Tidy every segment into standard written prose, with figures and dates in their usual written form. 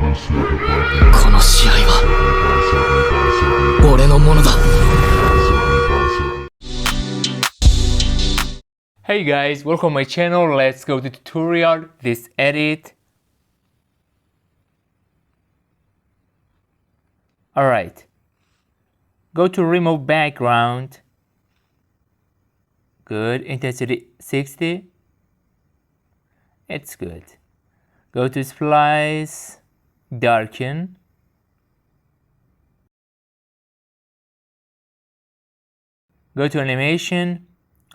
この試合は俺のものだ。 Hey guys, welcome to my channel. Let's go to tutorial. This edit. Alright. Go to remove background. Good. Intensity 60. It's good. Go to splice. Darken. Go to animation.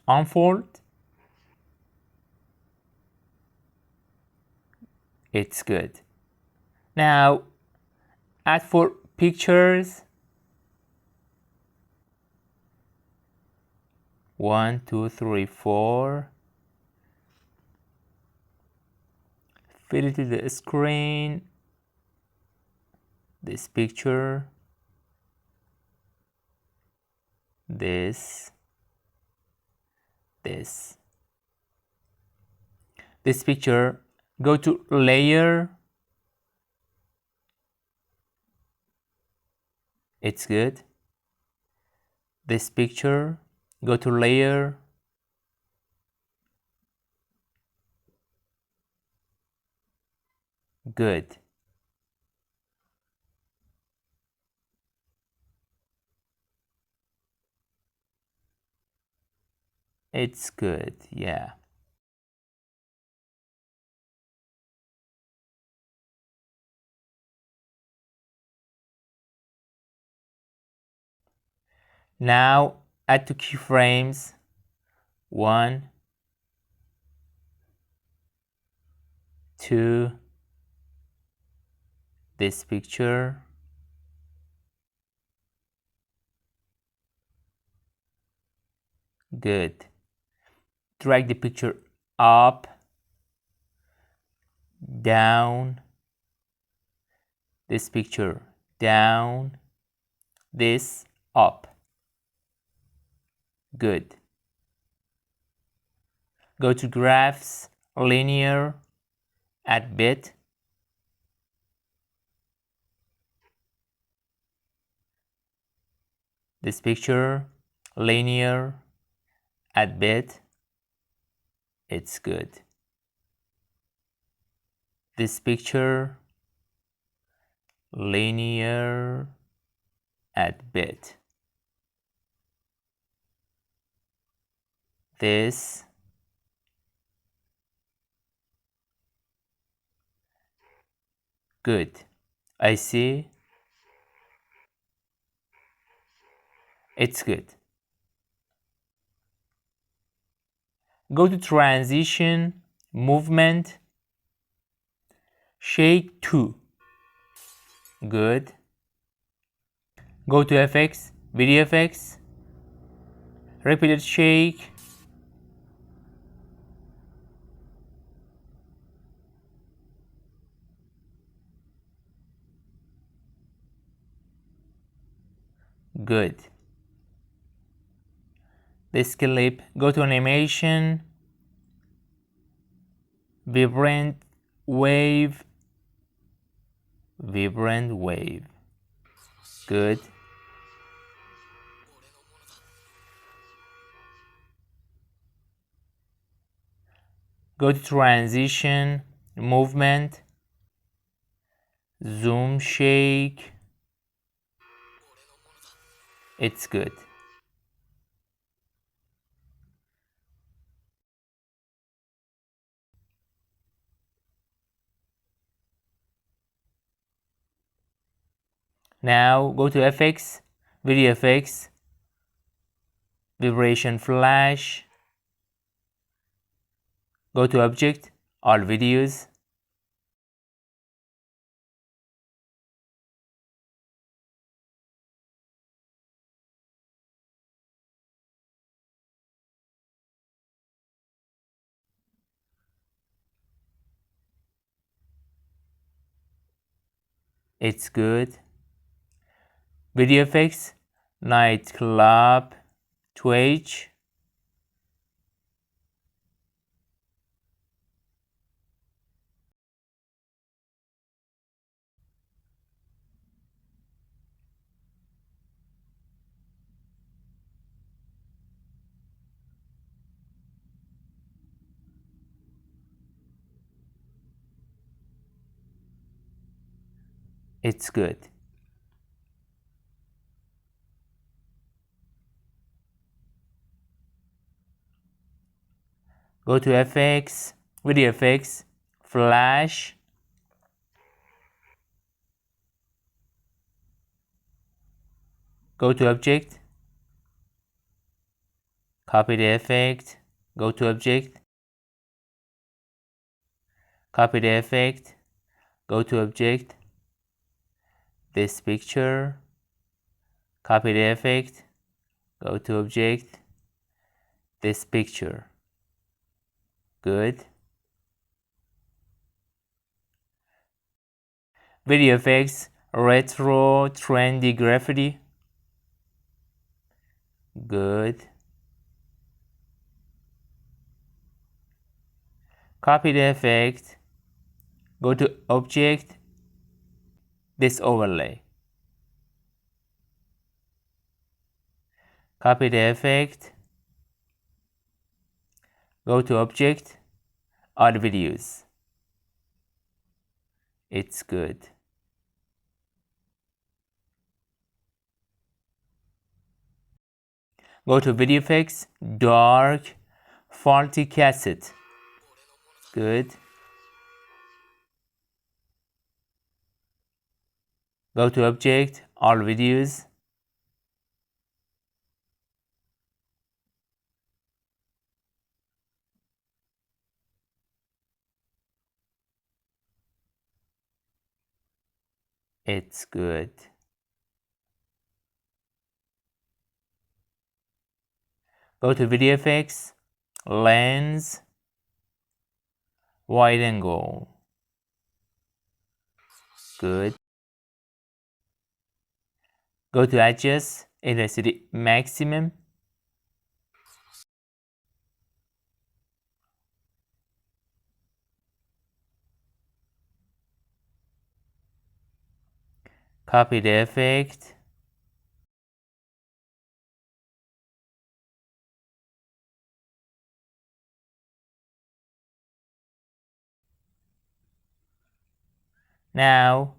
Unfold. It's good. Now add for pictures. 1, 2, 3, 4. Fit it to the screen. This picture. This picture. Go to layer. It's good. This picture. Go to layer. Good. It's good, yeah. Now add two keyframes. 1, 2. This picture. Good. Drag the picture up, down. This picture down, this up. Good. Go to graphs, linear, add bit. This picture, linear, add bit. It's good. This picture, linear, add bit. This. Good. I see. It's good. Go to transition, movement, shake 2. Good. Go to FX, video effects, repeated shake. Good. This clip, go to animation, vibrant wave. Good. Go to transition, movement, zoom shake. It's good. Now go to FX, video effects, vibration flash. Go to object, all videos. It's good. Video effects, nightclub, Twitch. It's good. Go to FX, video effects, flash. Go to object, copy the effect, go to object, copy the effect, go to object, this picture, copy the effect, go to object, this picture. Good. Video effects, retro, trendy graffiti. Good. Copy the effect, go to object, this overlay. Copy the effect, go to object, add videos. It's good. Go to video effects, dark, faulty cassette. Good. Go to object, all videos. It's good. Go to video effects, lens, wide angle. Good. Go to adjust, intensity maximum. Copy the effect. Now,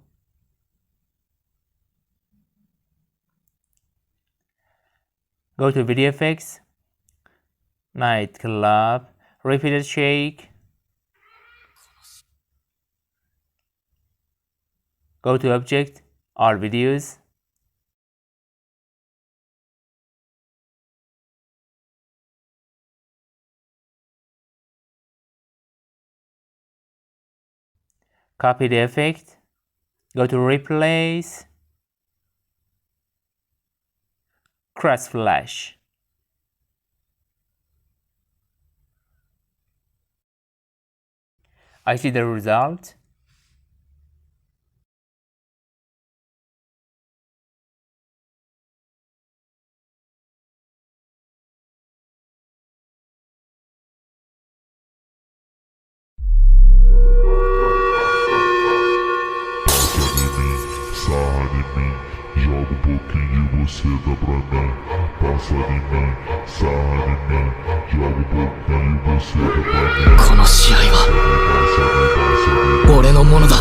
go to video effects, nightclub, repeated shake. Go to object, all videos. Copy the effect, go to replace, cross flash. I see the result. Sarra em mim, joga um pouquinho e você dá pra mim. Passa em mim, sarra em mim, joga um pouquinho e você dá pra mim. この試合は俺のものだ。